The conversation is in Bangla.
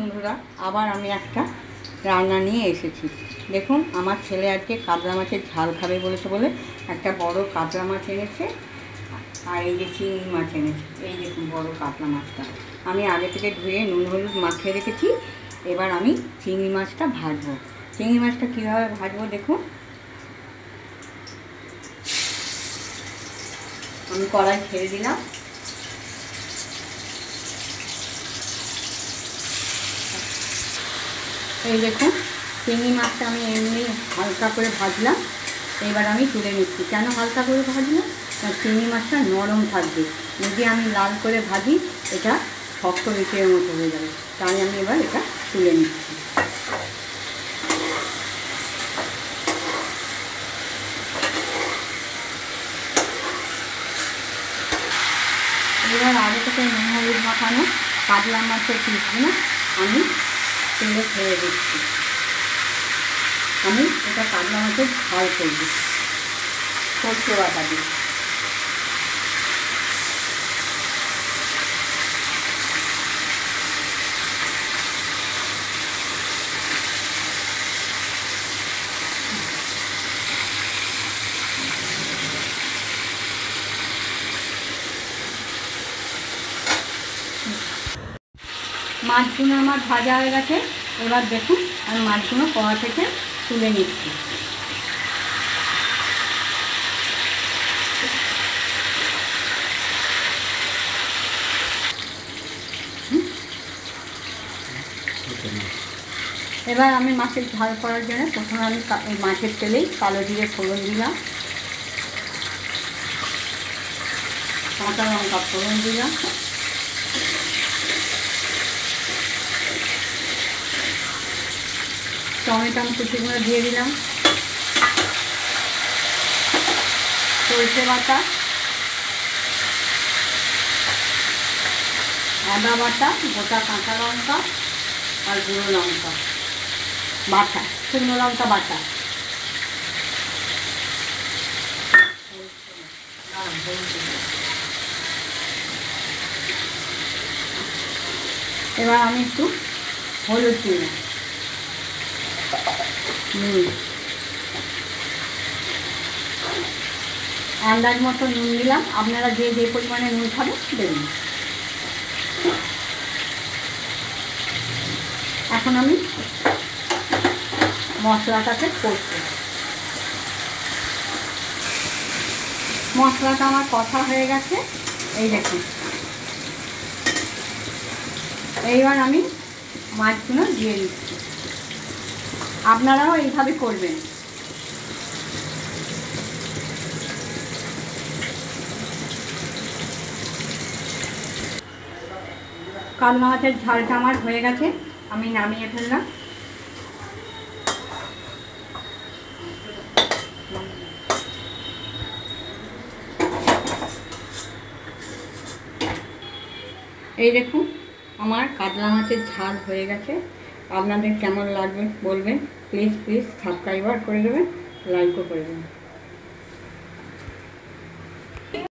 বন্ধুরা, আবার আমি একটা রান্না নিয়ে এসেছি। দেখুন, আমার ছেলে আজকে কাতলা মাছের ঝাল খাবে বলেছে বলে একটা বড় কাতলা মাছ এনেছে, আর এই যে চিংড়ি মাছ এনেছে। এই দেখুন বড় কাতলা মাছটা আমি আগে থেকে ধুয়ে নুন হলুদ মাখিয়ে রেখেছি। এবার আমি চিংড়ি মাছটা ভাজবো। চিংড়ি মাছটা কীভাবে ভাজবো দেখুন। আমি কড়াই ছেড়ে দিলাম। এই দেখুন, চিংড়ি মাছটা আমি এমনি হালকা করে ভাজলাম। এবার আমি তুলে নিচ্ছি। কেন হালকা করে ভাজলাম? চিংড়ি মাছটা নরম থাকবে। যদি আমি লাল করে ভাজি, এটা শক্ত রেখের মতো হয়ে যাবে। তাই আমি এবার এটা তুলে নিচ্ছি। এবার আগে থেকে নুন হলুদ মাখানো কাতলা মাছের পিসগুলো আমি তেলে ছেড়ে দিচ্ছি। আমি এটা কাতলা মাছের ঝাল করব সরষে বাটা দিয়ে। মাছগুলো আমার ভাজা হয়ে গেছে। এবার দেখুন, আমি মাছগুলো কড়া থেকে তুলে নিচ্ছি। এবার আমি মাছের ঝাল করার জন্য প্রথমে আমি মাছের তেলেই কালো জিরে ফোড়ন দিলাম, কাঁচা লঙ্কা ফোড়ন দিলাম, টমেটো কুচিগুলো দিয়ে দিলাম, সরষে বাটা, আদা বাটা, গোটা কাঁচা লঙ্কা আর গুঁড়ো লঙ্কা বাটা, শুকনো লঙ্কা বাটা। এবার আমি একটু হলুদ দিলাম, আন্দাজ মতো নুন দিলাম। আপনারা যে যে পরিমাণে নুন খাবেন দেবেন। এখন আমি মশলাটাকে করছি। মশলাটা আমার কষা হয়ে গেছে। এই দেখুন, এইবার আমি মাছগুলো দিয়ে দিচ্ছি। আপনারাও এইভাবে করবেন। কাতলা মাছের ঝালটা আমার হয়ে গেছে, আমি নামিয়ে ফেললাম। এই দেখুন, আমার কাতলা মাছের ঝাল হয়ে গেছে। আপনাদের কেমন লাগবে বলবেন। প্লিজ সাবস্ক্রাইবার করে দেবেন, লাইকও করে দেবেন।